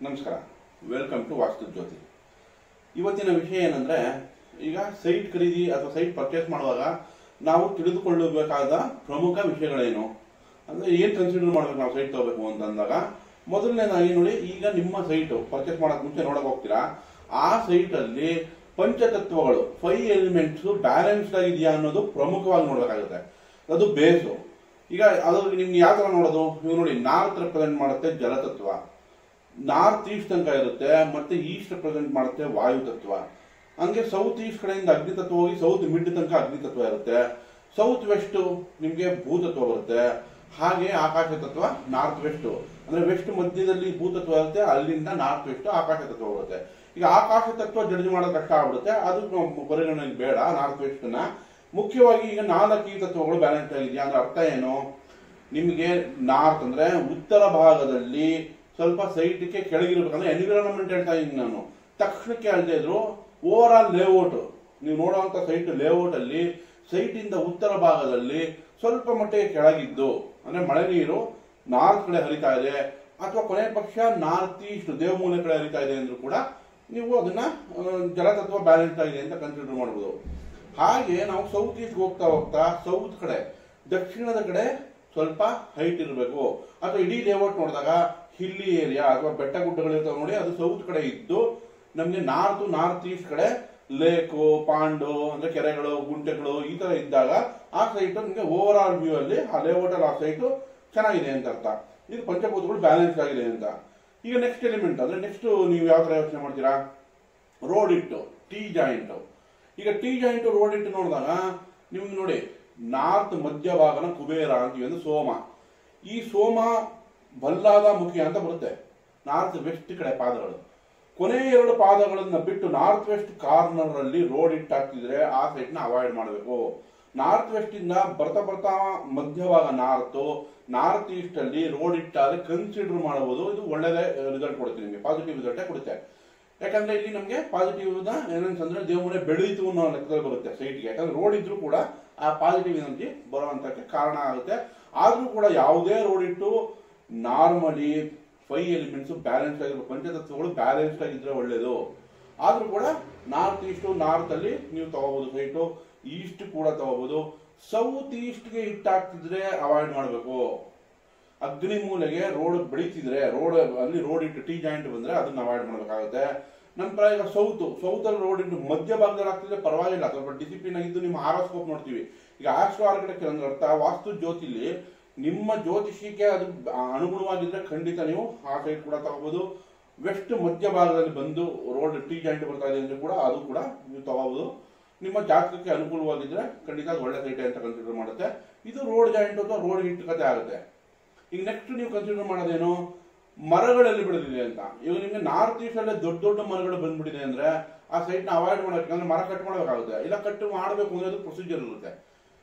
ನಮಸ್ಕಾರ, welcome to ವಾಸ್ತು ಜ್ಯೋತಿ. ಇವತ್ತಿನ ವಿಷಯ ಏನಂದ್ರೆ, ಈಗ ಸೈಟ್ ಖರೀದಿ ಅಥವಾ ಸೈಟ್ ಪರ್ಚೇಸ್ ಮಾಡುವಾಗ ನಾವು ತಿಳಿದುಕೊಳ್ಳಬೇಕಾದ ಪ್ರಮುಖ ವಿಷಯಗಳೇನು ಅಂದ್ರೆ ಏನ್ ಕನ್ಸಿಡರ್ ಮಾಡ್ಬೇಕು ನಾವು ಸೈಟ್ ತಗೋಬೇಕು ಅಂತಂದಾಗ, ಮೊದಲನೇದಾಗಿ ನೋಡಿ, ಈಗ ನಿಮ್ಮ ಸೈಟ್ ಪರ್ಚೇಸ್ ಮಾಡೋಕೆ ಮುಂಚೆ ನೋಡಕ್ ಹೋಗ್ತೀರಾ, ಆ ಸೈಟ್ ಅಲ್ಲಿ ಪಂಚತತ್ವಗಳು 5 ಎಲಿಮೆಂಟ್ಸ್ ಬ್ಯಾಲೆನ್ಸ್ಡ್ ಆಗಿದೆಯಾ ಅನ್ನೋದು ಪ್ರಮುಖವಾಗಿ ನೋಡಬೇಕಾಗುತ್ತೆ. ಅದು ಬೇಸು. ಈಗ ಅದ್ರಲ್ಲಿ ನಿಮ್ಗೆ ಯಾವ ತರ ನೋಡೋದು, ನೀವು ನೋಡಿ, ನಾರ್ತ್ ರೆಪ್ರೆಸೆಂಟ್ ಮಾಡುತ್ತೆ ಜಲತತ್ವ, ನಾರ್ತ್ ಈಸ್ಟ್ ತನಕ ಇರುತ್ತೆ, ಮತ್ತೆ ಈಸ್ಟ್ ರೆಪ್ರೆಸೆಂಟ್ ಮಾಡುತ್ತೆ ವಾಯು ತತ್ವ. ಹಂಗೆ ಸೌತ್ ಈಸ್ಟ್ ಕಡೆಯಿಂದ ಅಗ್ನಿತತ್ವ ಹೋಗಿ ಸೌತ್ ಮಿಡ್ ತನಕ ಅಗ್ನಿತತ್ವ ಇರುತ್ತೆ, ಸೌತ್ ವೆಸ್ಟ್ ನಿಮ್ಗೆ ಭೂತತ್ವ ಬರುತ್ತೆ, ಹಾಗೆ ಆಕಾಶ ತತ್ವ ನಾರ್ತ್ ವೆಸ್ಟ್ ಅಂದ್ರೆ ವೆಸ್ಟ್ ಮಧ್ಯದಲ್ಲಿ ಭೂತತ್ವ ಇರುತ್ತೆ, ಅಲ್ಲಿಂದ ನಾರ್ತ್ ವೆಸ್ಟ್ ಆಕಾಶ ತತ್ವ ಬರುತ್ತೆ. ಈಗ ಆಕಾಶ ತತ್ವ ಜಡ್ಜ್ ಮಾಡೋದು ಕಷ್ಟ ಆಗ್ಬಿಡುತ್ತೆ, ಅದು ಪರಿಗಣನೆಗೆ ಬೇಡ ನಾರ್ತ್ ವೆಸ್ಟ್ ನ. ಮುಖ್ಯವಾಗಿ ಈಗ 4 ತತ್ವಗಳು ಬ್ಯಾಲೆನ್ಸ್ ಆಗಿದೆಯಾ ಅಂದ್ರೆ ಅರ್ಥ ಏನು, ನಿಮಗೆ ನಾರ್ತ್ ಅಂದ್ರೆ ಉತ್ತರ ಭಾಗದಲ್ಲಿ ಸ್ವಲ್ಪ ಸೈಟ್ಗೆ ಕೆಳಗಿರ್ಬೇಕಂದ್ರೆ ಎನ್ವಿರಾನ್ಮೆಂಟ್ ಹೇಳ್ತಾ ಇದ್ದೀನಿ ನಾನು, ತಕ್ಷಣಕ್ಕೆ ಅಲ್ಲದೆ ಇದ್ರು ಓವರ್ ಆಲ್ ಲೇಔಟ್, ನೀವು ನೋಡುವಂತ ಸೈಟ್ ಲೇಔಟ್ ಅಲ್ಲಿ ಸೈಟ್ ಇಂದ ಉತ್ತರ ಭಾಗದಲ್ಲಿ ಸ್ವಲ್ಪ ಮಟ್ಟಿಗೆ ಕೆಳಗಿದ್ದು ಅಂದ್ರೆ ಮಳೆ ನೀರು ನಾರ್ತ್ ಕಡೆ ಹರಿತಾ ಇದೆ, ಅಥವಾ ಕೊನೆ ಪಕ್ಷ ನಾರ್ತ್ ಈಸ್ಟ್ ದೇವಮೂಲೆ ಕಡೆ ಹರಿತಾ ಇದೆ ಅಂದ್ರೂ ಕೂಡ ನೀವು ಅದನ್ನ ಜಲತತ್ವ ಬ್ಯಾಲೆನ್ಸ್ ಆಗಿದೆ ಅಂತ ಕನ್ಸಿಡರ್ ಮಾಡಬಹುದು. ಹಾಗೆ ನಾವು ಸೌತ್ ಈಸ್ಟ್ ಹೋಗ್ತಾ ಹೋಗ್ತಾ ಸೌತ್ ಕಡೆ ದಕ್ಷಿಣದ ಕಡೆ ಸ್ವಲ್ಪ ಹೈಟ್ ಇರಬೇಕು, ಅಥವಾ ಇಡೀ ಲೇಔಟ್ ನೋಡಿದಾಗ ಹಿಲ್ಲಿ ಏರಿಯಾ ಅಥವಾ ಬೆಟ್ಟ ಗುಡ್ಡಗಳಿರ್ತಾವೆ ನೋಡಿ, ಅದು ಸೌತ್ ಕಡೆ ಇದ್ದು ನಮ್ಗೆ ನಾರ್ತ್ ಈಸ್ಟ್ ಕಡೆ ಲೇಕು ಪಾಂಡು ಅಂದ್ರೆ ಕೆರೆಗಳು ಗುಂಟೆಗಳು ಈ ತರ ಇದ್ದಾಗ ಆ ಸೈಟ್ ನಿಮಗೆ ಓವರ್ ಆಲ್ ವ್ಯೂ ಅಲ್ಲಿ ಆ ಲೇಔಟ್ ಅಲ್ಲಿ ಆ ಸೈಟ್ ಚೆನ್ನಾಗಿದೆ ಅಂತ ಅರ್ಥ. ಇದು ಪಂಚಭೂತಗಳು ಬ್ಯಾಲೆನ್ಸ್ ಆಗಿದೆ ಅಂತ. ಈಗ ನೆಕ್ಸ್ಟ್ ಎಲಿಮೆಂಟ್ ಅಂದ್ರೆ ನೆಕ್ಸ್ಟ್ ನೀವು ಯಾವ ತರ ಯೋಚನೆ ಮಾಡ್ತೀರಾ, ರೋಡ್ ಇಟ್ಟು ಟಿ ಜಾಯಿಂಟ್. ಈಗ ಟಿ ಜಾಯಿಂಟ್ ರೋಡ್ ಇಟ್ಟು ನೋಡಿದಾಗ ನಿಮ್ಗೆ ನೋಡಿ, ನಾರ್ತ್ ಮಧ್ಯಭಾಗನ ಕುಬೇರ ಅಂತೀವಿ ಅಂದ್ರೆ ಸೋಮ, ಈ ಸೋಮ ಬಲ್ಲಾದ ಮುಖಿ ಅಂತ ಬರುತ್ತೆ. ನಾರ್ತ್ ವೆಸ್ಟ್ ಕಡೆ ಪಾದಗಳು, ಕೊನೆ 2 ಪಾದಗಳನ್ನ ಬಿಟ್ಟು ನಾರ್ತ್ ವೆಸ್ಟ್ ಕಾರ್ನರ್ ಅಲ್ಲಿ ರೋಡ್ ಇಟ್ಟಾಗ್ತಿದ್ರೆ ಆ ಸೈಟ್ ನ ಅವಾಯ್ಡ್ ಮಾಡಬೇಕು. ನಾರ್ತ್ ವೆಸ್ಟ್ ಇಂದ ಬರ್ತಾ ಬರ್ತಾ ಮಧ್ಯಭಾಗ ನಾರ್ತ್ ಈಸ್ಟ್ ಅಲ್ಲಿ ರೋಡ್ ಇಟ್ಟಾದ್ರೆ ಕನ್ಸಿಡರ್ ಮಾಡಬಹುದು, ಇದು ಒಳ್ಳೆದೇ ರಿಸಲ್ಟ್ ಕೊಡುತ್ತೆ, ನಿಮಗೆ ಪಾಸಿಟಿವ್ ರಿಸಲ್ಟೇ ಕೊಡುತ್ತೆ. ಯಾಕಂದ್ರೆ ಇಲ್ಲಿ ನಮಗೆ ಪಾಸಿಟಿವ್ ಏನಂತಂದ್ರೆ ದೇವಮೂಲೆ ಬೆಳೀತು ಅನ್ನೋ ಲೆಕ್ಕದಲ್ಲಿ ಬರುತ್ತೆ ಸೈಟ್ಗೆ. ಯಾಕಂದ್ರೆ ರೋಡ್ ಇದ್ರೂ ಕೂಡ ಆ ಪಾಸಿಟಿವ್ ಎನರ್ಜಿ ಬರುವಂತಕ್ಕೆ ಕಾರಣ ಆಗುತ್ತೆ. ಆದ್ರೂ ಕೂಡ ಯಾವುದೇ ರೋಡ್ ಇಟ್ಟು ನಾರ್ಮಲಿ 5 ಎಲಿಮೆಂಟ್ಸ್ ಬ್ಯಾಲೆನ್ಸ್ ಆಗಿರ್ಬೇಕು, ಪಂಚತತ್ವಗಳು ಬ್ಯಾಲೆನ್ಸ್ಡ್ ಆಗಿದ್ರೆ ಒಳ್ಳೇದು. ಆದ್ರೂ ಕೂಡ ನಾರ್ತ್ ಈಸ್ಟ್ ನಾರ್ತ್ ಅಲ್ಲಿ ನೀವು ತಗೋಬಹುದು ಸೈಟು, ಈಸ್ಟ್ ಕೂಡ ತಗೋಬಹುದು. ಸೌತ್ ಈಸ್ಟ್ಗೆ ಇಟ್ಟಾಗ್ತಿದ್ರೆ ಅವಾಯ್ಡ್ ಮಾಡಬೇಕು. ಅಗ್ನಿ ಮೂಲೆಗೆ ರೋಡ್ ಬೆಳೀತಿದ್ರೆ ಅಲ್ಲಿ ರೋಡ್ ಇಟ್ಟು ಟಿ ಜಾಯಿಂಟ್ ಬಂದ್ರೆ ಅದನ್ನ ಅವಾಯ್ಡ್ ಮಾಡಬೇಕಾಗುತ್ತೆ. ನಂತರ ಈಗ ಸೌತ್ ಅಲ್ಲಿ ರೋಡ್ ಇಟ್ಟು ಮಧ್ಯ ಭಾಗದಲ್ಲಿ ಆಗ್ತಿದ್ರೆ ಪರವಾಗಿಲ್ಲ, ಸ್ವಲ್ಪ ಡಿಸಿಪ್ಲಿನ್ ಆಗಿದ್ದು ನಿಮ್ಮ ಆರೋಸ್ಕೋಪ್ ನೋಡ್ತೀವಿ. ಈಗ ಆಸ್ಟ್ರೋ ಅಂದ್ರೆ ಅರ್ಥ ವಾಸ್ತು ಜ್ಯೋತಿಲಿ ನಿಮ್ಮ ಜ್ಯೋತಿಷಿಗೆ ಅದು ಅನುಗುಣವಾಗಿದ್ರೆ ಖಂಡಿತ ನೀವು ಆ ಸೈಡ್ ಕೂಡ ತಗೋಬಹುದು. ವೆಸ್ಟ್ ಮಧ್ಯ ಭಾಗದಲ್ಲಿ ಬಂದು ರೋಡ್ ಟಿ ಜಾಯಿಂಟ್ ಬರ್ತಾ ಇದೆ ಅಂದ್ರೆ ಕೂಡ ಅದು ಕೂಡ ನೀವು ತಗೋಬಹುದು. ನಿಮ್ಮ ಜಾತಕಕ್ಕೆ ಅನುಕೂಲವಾಗಿದ್ರೆ ಖಂಡಿತ ಅದು ಒಳ್ಳೆ ಸೈಟ್ ಅಂತ ಕನ್ಸಿಡರ್ ಮಾಡುತ್ತೆ. ಇದು ರೋಡ್ ಜಾಯಿಂಟ್ ಅಥವಾ ರೋಡ್ ಹಿಟ್ ಕತೆ ಆಗುತ್ತೆ. ಈಗ ನೆಕ್ಸ್ಟ್ ನೀವು ಕನ್ಸಿಡರ್ ಮಾಡೋದೇನು, ಮರಗಳಲ್ಲಿ ಬೆಳೆದಿದೆ ಅಂತ. ಇವಾಗ ನಿಮ್ಗೆ ನಾರ್ತ್ ಈಸ್ಟ್ ಅಲ್ಲೇ ದೊಡ್ಡ ಮರಗಳು ಬಂದ್ಬಿಟ್ಟಿದೆ ಅಂದ್ರೆ ಆ ಸೈಟ್ ನ ಅವಾಯ್ಡ್ ಮಾಡೋಕೆ ಮರ ಕಟ್ ಮಾಡಬೇಕಾಗುತ್ತೆ. ಇಲ್ಲ ಕಟ್ ಮಾಡಬೇಕು ಅಂದ್ರೆ ಅದು ಪ್ರೊಸೀಜರ್ ಇರುತ್ತೆ,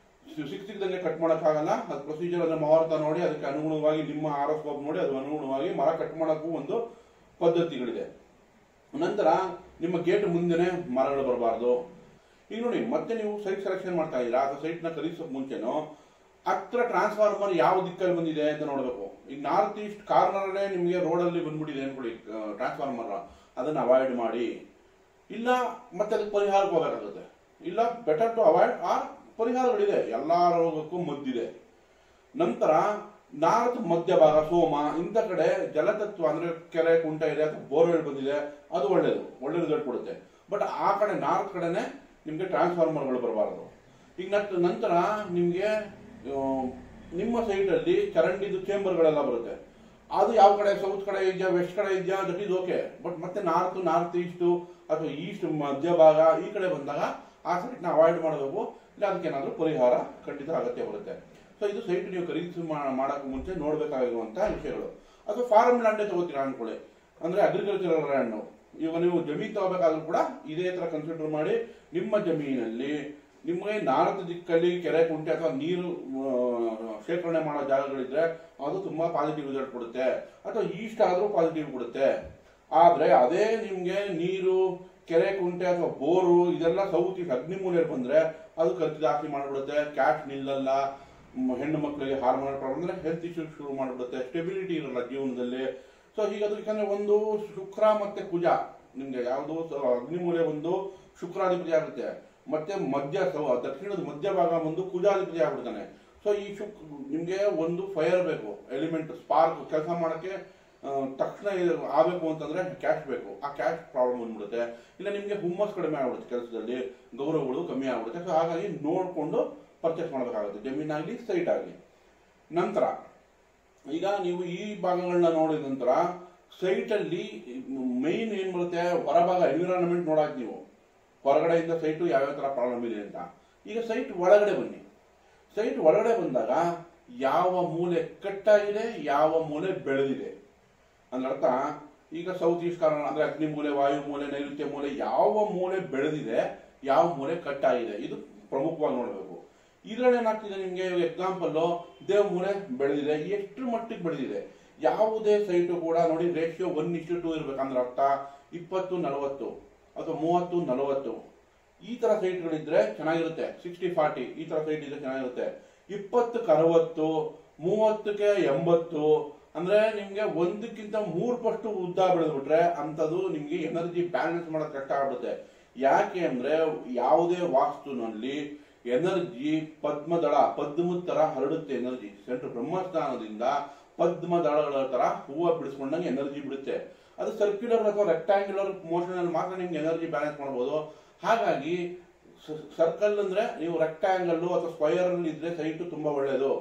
ಸಿಕ್ದಂಗೆ ಕಟ್ ಮಾಡೋಕ್ಕಾಗಲ್ಲ. ಅದು ಪ್ರೊಸೀಜರ್ ಅದನ್ನ ಮುಹೂರ್ತ ನೋಡಿ ಅದಕ್ಕೆ ಅನುಗುಣವಾಗಿ ನಿಮ್ಮ ಆರೋಸ್ಕೋಪ್ ನೋಡಿ ಅದು ಅನುಗುಣವಾಗಿ ಮರ ಕಟ್ ಮಾಡೋಕ್ಕೂ ಒಂದು ಪದ್ಧತಿಗಳಿದೆ. ನಂತರ ನಿಮ್ಮ ಗೇಟ್ ಮುಂದೆನೆ ಮರಗಳು ಬರಬಾರ್ದು. ಈಗ ನೋಡಿ, ಮತ್ತೆ ನೀವು ಸೈಟ್ ಸೆಲೆಕ್ಷನ್ ಮಾಡ್ತಾ ಇದ್ದೀರಾ ಅಥವಾ ಸೈಟ್ ನ ಖರೀದಿಸೋಕೆ ಮುಂಚೆನೋ ಹತ್ರ ಟ್ರಾನ್ಸ್ಫಾರ್ಮರ್ ಯಾವ ದಿಕ್ಕಲ್ಲಿ ಬಂದಿದೆ ಅಂತ ನೋಡಬೇಕು. ಈಗ ನಾರ್ತ್ ಈಸ್ಟ್ ಕಾರ್ನರ್ ಅಲ್ಲೇ ನಿಮಗೆ ರೋಡ್ ಅಲ್ಲಿ ಬಂದ್ಬಿಟ್ಟಿದೆ ಅನ್ಕೊಳ್ಳಿ ಟ್ರಾನ್ಸ್ಫಾರ್ಮರ್, ಅದನ್ನ ಅವಾಯ್ಡ್ ಮಾಡಿ. ಇಲ್ಲ ಮತ್ತೆ ಅದಕ್ಕೆ ಪರಿಹಾರಕ್ಕೆ ಹೋಗಬೇಕಾಗುತ್ತೆ. ಇಲ್ಲ ಬೆಟರ್ ಟು ಅವಾಯ್ಡ್ ಆರ್ ಪರಿಹಾರಗಳಿದೆ, ಎಲ್ಲಾ ರೋಗಕ್ಕೂ ಮದ್ದಿದೆ. ನಂತರ ನಾರ್ತ್ ಮಧ್ಯಭಾಗ ಸೋಮ ಇಂಥ ಕಡೆ ಜಲತತ್ವ ಅಂದ್ರೆ ಕೆರೆ ಕುಂಟ ಇದೆ ಅಥವಾ ಬೋರ್ವೆಲ್ ಬಂದಿದೆ, ಅದು ಒಳ್ಳೆ ರಿಸಲ್ಟ್ ಕೊಡುತ್ತೆ. ಬಟ್ ಆ ಕಡೆ ನಾರ್ತ್ ಕಡೆನೆ ನಿಮ್ಗೆ ಟ್ರಾನ್ಸ್ಫಾರ್ಮರ್ಗಳು ಬರಬಾರದು. ಈಗ ನಂತರ ನಿಮ್ಗೆ ನಿಮ್ಮ ಸೈಟ್ ಅಲ್ಲಿ ಚರಂಡಿದು ಚೇಂಬರ್ಗಳೆಲ್ಲ ಬರುತ್ತೆ, ಅದು ಯಾವ ಕಡೆ ಸೌತ್ ಕಡೆ ಇದೆಯಾ ವೆಸ್ಟ್ ಕಡೆ ಇದೆಯಾ ದಟ್ ಈಸ್ ಓಕೆ. ಬಟ್ ಮತ್ತೆ ನಾರ್ತ್ ಈಸ್ಟ್ ಅಥವಾ ಈಸ್ಟ್ ಮಧ್ಯಭಾಗ ಈ ಕಡೆ ಬಂದಾಗ ಆ ಸೈಟ್ ನ ಅವಾಯ್ಡ್ ಮಾಡಬೇಕು. ಇಲ್ಲ ಅದಕ್ಕೆ ಏನಾದ್ರೂ ಪರಿಹಾರ ಖಂಡಿತ ಅಗತ್ಯ ಬರುತ್ತೆ. ಸೊ ಇದು ಸೈಟ್ ನೀವು ಖರೀದಿ ಮಾಡಕ್ ಮುಂಚೆ ನೋಡ್ಬೇಕಾಗಿರುವಂತಹ ವಿಷಯಗಳು. ಅಥವಾ ಫಾರ್ಮ್ ಲ್ಯಾಂಡ್ ತಗೋತೀರಾ ಅನ್ಕೊಳ್ಳಿ, ಅಂದ್ರೆ ಅಗ್ರಿಕಲ್ಚರಲ್ ಲ್ಯಾಂಡ್. ಈಗ ನೀವು ಜಮೀನು ತಗೋಬೇಕಾದ್ರೂ ಕೂಡ ಇದೇ ತರ ಕನ್ಸಿಡರ್ ಮಾಡಿ. ನಿಮ್ಮ ಜಮೀನಲ್ಲಿ ನಿಮಗೆ ನಾರ್ತ್ ದಿಕ್ಕಲ್ಲಿ ಕೆರೆ ಕುಂಟೆ ಅಥವಾ ನೀರು ಶೇಖರಣೆ ಮಾಡೋ ಜಾಗಗಳಿದ್ರೆ ಅದು ತುಂಬಾ ಪಾಸಿಟಿವ್ ರಿಸಲ್ಟ್ ಕೊಡುತ್ತೆ, ಅಥವಾ ಈಸ್ಟ್ ಆದ್ರೂ ಪಾಸಿಟಿವ್ ಕೊಡುತ್ತೆ. ಆದ್ರೆ ಅದೇ ನಿಮ್ಗೆ ನೀರು ಕೆರೆ ಕುಂಟೆ ಅಥವಾ ಬೋರು ಇದೆಲ್ಲ ಸೌತ್ ಈಸ್ಟ್ ಅಗ್ನಿ ಮೂಲೆಯಲ್ಲಿ ಬಂದ್ರೆ ಅದು ಖರ್ಚು ಜಾಸ್ತಿ ಮಾಡಿಬಿಡುತ್ತೆ, ಕ್ಯಾಶ್ ನಿಲ್ಲಲ್ಲ, ಹೆಣ್ಣು ಮಕ್ಕಳಿಗೆ ಹಾರ್ಮೋನಲ್ ಪ್ರಾಬ್ಲಮ್ ಅಂದ್ರೆ ಹೆಲ್ತ್ ಇಶ್ಯೂಸ್ ಶುರು ಮಾಡಿಬಿಡುತ್ತೆ, ಸ್ಟೆಬಿಲಿಟಿ ಇರಲ್ಲ ಜೀವನದಲ್ಲಿ. ಸೊ ಹೀಗದು ಯಾಕಂದ್ರೆ ಒಂದು ಶುಕ್ರ ಮತ್ತೆ ಕುಜ ನಿಮ್ಗೆ ಯಾವುದು ಅಗ್ನಿಮೂಲೆ ಒಂದು ಶುಕ್ರಾಧಿಪತಿ ಆಗುತ್ತೆ, ಮತ್ತೆ ದಕ್ಷಿಣದ ಮಧ್ಯ ಭಾಗ ಒಂದು ಕುಜಾಧಿಪತಿ ಆಗ್ಬಿಡ್ತಾನೆ. ಸೊ ಈ ನಿಮ್ಗೆ ಒಂದು ಫೈರ್ ಬೇಕು, ಎಲಿಮೆಂಟ್ ಸ್ಪಾರ್ಕ್ ಕೆಲಸ ಮಾಡಕ್ಕೆ ತಕ್ಷಣ ಆಗಬೇಕು ಅಂತಂದ್ರೆ ಕ್ಯಾಶ್ ಬೇಕು. ಆ ಕ್ಯಾಶ್ ಪ್ರಾಬ್ಲಮ್ ಬಂದ್ಬಿಡುತ್ತೆ, ಇಲ್ಲ ನಿಮ್ಗೆ ಹುಮ್ಮಸ್ ಕಡಿಮೆ ಆಗ್ಬಿಡುತ್ತೆ, ಕೆಲಸದಲ್ಲಿ ಗೌರವಗಳು ಕಮ್ಮಿ ಆಗ್ಬಿಡುತ್ತೆ. ಸೊ ಹಾಗಾಗಿ ನೋಡ್ಕೊಂಡು ಪರ್ಚೇಸ್ ಮಾಡಬೇಕಾಗುತ್ತೆ, ಜಮೀನ್ ಆಗಲಿ ಸೈಟ್ ಆಗಲಿ. ನಂತರ ಈಗ ನೀವು ಈ ಭಾಗಗಳನ್ನ ನೋಡಿದ ನಂತರ ಸೈಟ್ ಅಲ್ಲಿ ಮೈನ್ ಏನ್ ಬರುತ್ತೆ, ಹೊರಭಾಗ ಎನ್ವಿರಾನ್ಮೆಂಟ್ ನೋಡಕ್ ನೀವು ಹೊರಗಡೆಯಿಂದ ಸೈಟು ಯಾವ್ಯಾವ ತರ ಪ್ರಾಬ್ಲಮ್ ಇದೆ ಅಂತ. ಈಗ ಸೈಟ್ ಒಳಗಡೆ ಬನ್ನಿ. ಸೈಟ್ ಒಳಗಡೆ ಬಂದಾಗ ಯಾವ ಮೂಲೆ ಕಟ್ಟಾಗಿದೆ, ಯಾವ ಮೂಲೆ ಬೆಳೆದಿದೆ ಅಂದ್ರೆ ಅರ್ಥ. ಈಗ ಸೌತ್ ಈಸ್ಟ್ ಕಾರ್ನರ್ ಅಂದ್ರೆ ಅಗ್ನಿ ಮೂಲೆ, ವಾಯು ಮೂಲೆ, ನೈಋತ್ಯ ಮೂಲೆ, ಯಾವ ಮೂಲೆ ಬೆಳೆದಿದೆ, ಯಾವ ಮೂಲೆ ಕಟ್ಟಾಗಿದೆ, ಇದು ಪ್ರಮುಖವಾಗಿ ನೋಡಬೇಕು. ಇದ್ರಲ್ಲಿ ಏನಾಗ್ತಿದೆ ನಿಮ್ಗೆ ಎಕ್ಸಾಂಪಲ್, ದೇವ್ ಮೂಲೆ ಬೆಳೆದಿದೆ, ಎಷ್ಟು ಮಟ್ಟಿಗೆ ಬೆಳೆದಿದೆ. ಯಾವುದೇ ಸೈಟು ಕೂಡ ನೋಡಿ ರೇಷಿಯೋ 1:2 ಇರ್ಬೇಕಂದ್ರೆ ಅರ್ಥ 20:40 ಅಥವಾ 30:40 ಈ ತರ ಸೈಟ್ಗಳಿದ್ರೆ ಚೆನ್ನಾಗಿರುತ್ತೆ. 60:40 ಈ ತರ ಸೈಟ್ ಇದ್ರೆ ಚೆನ್ನಾಗಿರುತ್ತೆ. 20:60, 30:80 ಅಂದ್ರೆ ನಿಮ್ಗೆ ಒಂದಕ್ಕಿಂತ 3 ಪಟ್ಟು ಉದ್ದ ಬೆಳೆದ್ಬಿಟ್ರೆ ಅಂತದ್ದು ನಿಮ್ಗೆ ಎನರ್ಜಿ ಬ್ಯಾಲೆನ್ಸ್ ಮಾಡೋದು ಕಷ್ಟ ಆಗ್ಬಿಡುತ್ತೆ. ಯಾಕೆ ಅಂದ್ರೆ ಯಾವುದೇ ವಾಸ್ತುನಲ್ಲಿ ಎನರ್ಜಿ ಪದ್ಮದ ತರ ಹರಡುತ್ತೆ. ಎನರ್ಜಿ ಸೆಂಟ್ರ್ ಬ್ರಹ್ಮಸ್ಥಾನದಿಂದ ಪದ್ಮದಳಗಳ ತರ ಹೂವು ಬಿಡಿಸ್ಕೊಂಡಂಗೆ ಎನರ್ಜಿ ಬಿಡುತ್ತೆ. ಅದು ಸರ್ಕ್ಯುಲರ್ ಅಥವಾ ರೆಕ್ಟಾಂಗ್ಯುಲರ್ ಮೋಷನ್ ಅಲ್ಲಿ ಮಾತ್ರ ನಿಮ್ಗೆ ಎನರ್ಜಿ ಬ್ಯಾಲೆನ್ಸ್ ಮಾಡಬಹುದು. ಹಾಗಾಗಿ ಸರ್ಕಲ್ ಅಂದ್ರೆ ನೀವು ರೆಕ್ಟಾಂಗಲ್ ಅಥವಾ ಸ್ಕ್ವಯರ್ ಅಲ್ಲಿ ಇದ್ರೆ ಸೈಟ್ ತುಂಬಾ ಒಳ್ಳೇದು.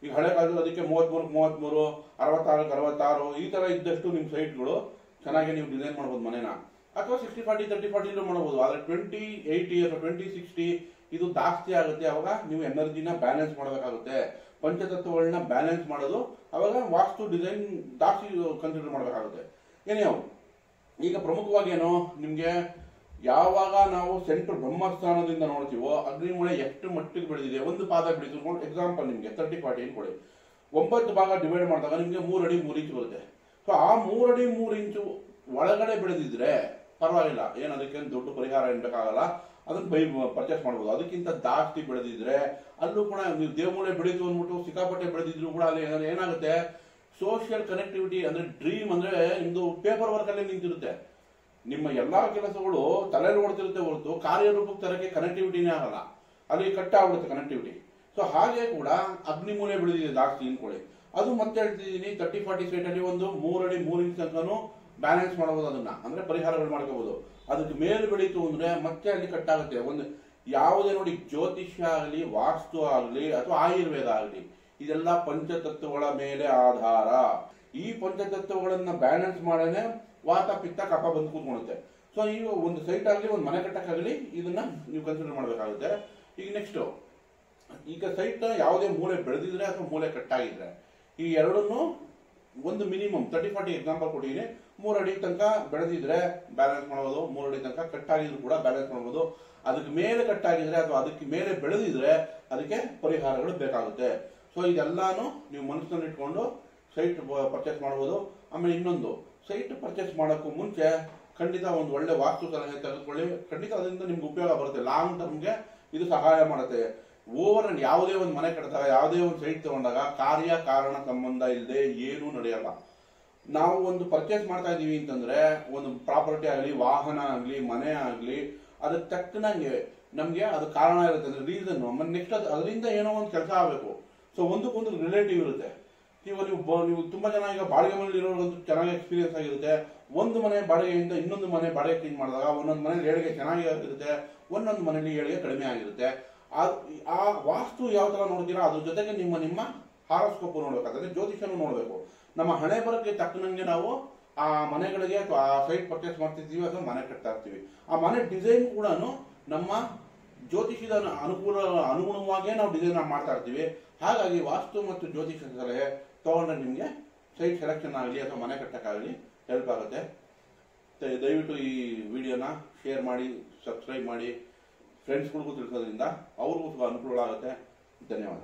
ಈಗ ಹಳೆ ಕಾಲದಲ್ಲಿ ಅದಕ್ಕೆ 33:33, 66:66 ಈ ತರ ಇದ್ದಷ್ಟು ನಿಮ್ ಸೈಟ್ಗಳು ಚೆನ್ನಾಗಿ ನೀವು ಡಿಸೈನ್ ಮಾಡಬಹುದು ಮನೇನ. ಅಥವಾ 60:40, 30:40 ಮಾಡಬಹುದು. ಆದ್ರೆ 20:80 ಅಥವಾ 20:60 ಇದು ಜಾಸ್ತಿ ಆಗುತ್ತೆ. ಅವಾಗ ನೀವು ಎನರ್ಜಿನ ಬ್ಯಾಲೆನ್ಸ್ ಮಾಡಬೇಕಾಗುತ್ತೆ, ಪಂಚತತ್ವಗಳನ್ನ ಬ್ಯಾಲೆನ್ಸ್ ಮಾಡೋದು. ಅವಾಗ ವಾಸ್ತು ಡಿಸೈನ್ ಜಾಸ್ತಿ ಕನ್ಸಿಡರ್ ಮಾಡಬೇಕಾಗುತ್ತೆ. ಏನೇವು ಈಗ ಪ್ರಮುಖವಾಗಿ ಏನು ನಿಮ್ಗೆ ಯಾವಾಗ ನಾವು ಸೆಂಟ್ರ್ ಬ್ರಹ್ಮಸ್ಥಾನದಿಂದ ನೋಡ್ತೀವೋ ಅಗ್ನಿಮೂಲೆ ಎಷ್ಟು ಮಟ್ಟಿಗೆ ಬೆಳೆದಿದೆ, ಒಂದು ಪಾದ ಬೆಳೀತು. ಎಕ್ಸಾಂಪಲ್ ನಿಮ್ಗೆ 30:40 ಅನ್ಕೊಳ್ಳಿ, 9 ಭಾಗ ಡಿವೈಡ್ ಮಾಡಿದಾಗ ನಿಮ್ಗೆ 3 ಅಡಿ 3 ಇಂಚು ಬರುತ್ತೆ. ಸೊ ಆ 3 ಅಡಿ 3 ಇಂಚು ಒಳಗಡೆ ಬೆಳೆದಿದ್ರೆ ಪರವಾಗಿಲ್ಲ, ಏನ್ ಅದಕ್ಕೆ ದೊಡ್ಡ ಪರಿಹಾರ ಏನ್ ಬೇಕಾಗಲ್ಲ, ಅದನ್ನ ಪರ್ಚೇಸ್ ಮಾಡಬಹುದು. ಅದಕ್ಕಿಂತ ಜಾಸ್ತಿ ಬೆಳೆದಿದ್ರೆ ಅಲ್ಲೂ ಕೂಡ ನೀವು ದೇವಮೂಲೆ ಬೆಳೀತು ಅಂದ್ಬಿಟ್ಟು ಸಿಕ್ಕಾಪಟ್ಟೆ ಬೆಳೆದಿದ್ರು ಕೂಡ ಅಲ್ಲಿ ಏನಾಗುತ್ತೆ, ಸೋಷಿಯಲ್ ಕನೆಕ್ಟಿವಿಟಿ ಅಂದ್ರೆ ಡ್ರೀಮ್ ಅಂದ್ರೆ ನಿಮ್ದು ಪೇಪರ್ ವರ್ಕ್ ಅಲ್ಲಿ ನಿಂತಿರುತ್ತೆ. ನಿಮ್ಮ ಎಲ್ಲಾ ಕೆಲಸಗಳು ತಲೆಯಲ್ಲಿ ಓಡ್ತಿರುತ್ತೆ ಹೊರತು ಕಾರ್ಯರೂಪಕ್ಕೆ ತರಕ್ಕೆ ಕನೆಕ್ಟಿವಿಟಿನೇ ಆಗಲ್ಲ, ಅಲ್ಲಿ ಕಟ್ ಆಗ್ಬಿಡುತ್ತೆ ಕನೆಕ್ಟಿವಿಟಿ. ಸೊ ಹಾಗೆ ಕೂಡ ಅಗ್ನಿಮೂಲೆ ಬೆಳೆದಿದೆ ಜಾಸ್ತಿ ಅನ್ಕೊಳ್ಳಿ, ಅದು ಮತ್ತೆ ಹೇಳ್ತಿದ್ದೀನಿ 30:40 ಸೈಟ್ ಅಲ್ಲಿ ಒಂದು 3 ಅಡಿ 3 ಇಂಚ್ ತನಕನೂ ಬ್ಯಾಲೆನ್ಸ್ ಮಾಡಬಹುದು. ಅದನ್ನ ಅಂದ್ರೆ ಪರಿಹಾರಗಳು ಮಾಡ್ಕೋಬಹುದು. ಅದಕ್ಕೆ ಮೇಲೆ ಬೆಳೀತು ಅಂದ್ರೆ ಮತ್ತೆ ಅಲ್ಲಿ ಕಟ್ಟಾಗುತ್ತೆ. ಒಂದು ಯಾವುದೇ ನೋಡಿ ಜ್ಯೋತಿಷ್ಯ ಆಗಲಿ, ವಾಸ್ತು ಆಗಲಿ ಅಥವಾ ಆಯುರ್ವೇದ ಆಗಲಿ, ಇದೆಲ್ಲ ಪಂಚತತ್ವಗಳ ಮೇಲೆ ಆಧಾರ. ಈ ಪಂಚತತ್ವಗಳನ್ನ ಬ್ಯಾಲೆನ್ಸ್ ಮಾಡೇನೆ ವಾತ ಪಿತ್ತ ಕಫ ಬಂದು ಕೂತ್ಕೊಳ್ಳುತ್ತೆ. ಸೊ ನೀವು ಒಂದು ಸೈಟ್ ಆಗಲಿ, ಒಂದು ಮನೆ ಕಟ್ಟಕ್ಕಾಗಲಿ ಇದನ್ನ ನೀವು ಕನ್ಸಿಡರ್ ಮಾಡಬೇಕಾಗುತ್ತೆ. ಈಗ ನೆಕ್ಸ್ಟ್, ಈಗ ಸೈಟ್ ಯಾವುದೇ ಮೂಲೆ ಬೆಳೆದಿದ್ರೆ ಅಥವಾ ಮೂಲೆ ಕಟ್ಟಾಗಿದ್ರೆ ಈ ಎರಡನ್ನು ಒಂದು ಮಿನಿಮಮ್ 30:40 ಎಕ್ಸಾಂಪಲ್ ಕೊಟ್ಟಿದ್ದೀನಿ. 3 ಅಡಿ ತನಕ ಬೆಳೆದಿದ್ರೆ ಬ್ಯಾಲೆನ್ಸ್ ಮಾಡಬಹುದು, 3 ಅಡಿ ತನಕ ಕಟ್ಟಾಗಿದ್ರು ಕೂಡ ಬ್ಯಾಲೆನ್ಸ್ ಮಾಡಬಹುದು. ಅದಕ್ಕೆ ಮೇಲೆ ಕಟ್ಟಾಗಿದ್ರೆ ಅಥವಾ ಅದಕ್ಕೆ ಮೇಲೆ ಬೆಳೆದಿದ್ರೆ ಅದಕ್ಕೆ ಪರಿಹಾರಗಳು ಬೇಕಾಗುತ್ತೆ. ಸೊ ಇದೆಲ್ಲಾನು ನೀವು ಮನಸ್ಸಿನಲ್ಲಿ ಇಟ್ಕೊಂಡು ಸೈಟ್ ಪರ್ಚೇಸ್ ಮಾಡಬಹುದು. ಆಮೇಲೆ ಇನ್ನೊಂದು, ಸೈಟ್ ಪರ್ಚೇಸ್ ಮಾಡೋಕ್ಕೂ ಮುಂಚೆ ಖಂಡಿತ ಒಂದು ಒಳ್ಳೆ ವಾಸ್ತು ಸಲಹೆ ತೆಗೆದುಕೊಳ್ಳಿ. ಖಂಡಿತ ಅದರಿಂದ ನಿಮ್ಗೆ ಉಪಯೋಗ ಬರುತ್ತೆ, ಲಾಂಗ್ ಟರ್ಮ್ಗೆ ಇದು ಸಹಾಯ ಮಾಡುತ್ತೆ. ಓವರ್ ಯಾವುದೇ ಒಂದು ಮನೆ ಕಟ್ಟಿದಾಗ, ಯಾವುದೇ ಒಂದು ಸೈಟ್ ತಗೊಂಡಾಗ ಕಾರ್ಯ ಕಾರಣ ಸಂಬಂಧ ಇಲ್ಲದೆ ಏನೂ ನಡೆಯಲ್ಲ. ನಾವು ಒಂದು ಪರ್ಚೇಸ್ ಮಾಡ್ತಾ ಇದೀವಿ ಅಂತಂದ್ರೆ ಒಂದು ಪ್ರಾಪರ್ಟಿ ಆಗಲಿ, ವಾಹನ ಆಗಲಿ, ಮನೆ ಆಗಲಿ, ಅದಕ್ಕೆ ತಕ್ಕನಂಗೆ ನಮ್ಗೆ ಅದು ಕಾರಣ ಇರುತ್ತೆ, ಅಂದ್ರೆ ರೀಸನ್. ನೆಕ್ಸ್ಟ್ ಅದರಿಂದ ಏನೋ ಒಂದು ಕೆಲಸ ಆಗಬೇಕು. ಸೊ ಒಂದಕ್ಕೊಂದು ರಿಲೇಟಿವ್ ಇರುತ್ತೆ. ನೀವು ತುಂಬಾ ಜನ ಈಗ ಬಾಡಿಗೆ ಮನೇಲಿ ಇರೋರ್ಗಂತೂ ಚೆನ್ನಾಗಿ ಎಕ್ಸ್ಪೀರಿಯನ್ಸ್ ಆಗಿರುತ್ತೆ. ಒಂದು ಮನೆ ಬಾಡಿಗೆಯಿಂದ ಇನ್ನೊಂದು ಮನೆ ಬಾಡಿಗೆ ಕ್ಲೀನ್ ಮಾಡಿದಾಗ ಒಂದೊಂದು ಮನೇಲಿ ಏಳಿಗೆ ಚೆನ್ನಾಗಿ ಆಗಿರುತ್ತೆ, ಒಂದೊಂದು ಮನೇಲಿ ಏಳಿಗೆ ಕಡಿಮೆ ಆಗಿರುತ್ತೆ. ಆ ವಾಸ್ತು ಯಾವ ತರ ನೋಡ್ತೀರಾ ಅದ್ರ ಜೊತೆಗೆ ನಿಮ್ಮ ಹಾರೋಸ್ಕೋಪ್ ನೋಡ್ಬೇಕಾದ್ರೆ ಜ್ಯೋತಿಷನು ನೋಡ್ಬೇಕು. ನಮ್ಮ ಹಣೆ ಬರಕ್ಕೆ ತಕ್ಕನಂಗೆ ನಾವು ಆ ಮನೆಗಳಿಗೆ ಅಥವಾ ಆ ಸೈಟ್ ಪರ್ಚೇಸ್ ಮಾಡ್ತಿರ್ತೀವಿ ಅಥವಾ ಮನೆ ಕಟ್ತಾ ಇರ್ತೀವಿ. ಆ ಮನೆ ಡಿಸೈನ್ ಕೂಡ ನಮ್ಮ ಜ್ಯೋತಿಷದ ಅನುಗುಣವಾಗಿಯೇ ನಾವು ಡಿಸೈನ್ ಮಾಡ್ತಾ ಇರ್ತೀವಿ. ಹಾಗಾಗಿ ವಾಸ್ತು ಮತ್ತು ಜ್ಯೋತಿಷ ಸಲಹೆ ತಗೊಂಡ್ರೆ ನಿಮ್ಗೆ ಸೈಟ್ ಸೆಲೆಕ್ಷನ್ ಆಗಲಿ ಅಥವಾ ಮನೆ ಕಟ್ಟಕ್ಕಾಗಲಿ ಹೆಲ್ಪ್ ಆಗುತ್ತೆ. ದಯವಿಟ್ಟು ಈ ವಿಡಿಯೋನ ಶೇರ್ ಮಾಡಿ, ಸಬ್ಸ್ಕ್ರೈಬ್ ಮಾಡಿ, ಫ್ರೆಂಡ್ಸ್ಗಳಿಗೂ ತಿಳಿಸೋದ್ರಿಂದ ಅವ್ರಿಗೂ ಅನುಕೂಲ ಆಗುತ್ತೆ. ಧನ್ಯವಾದ.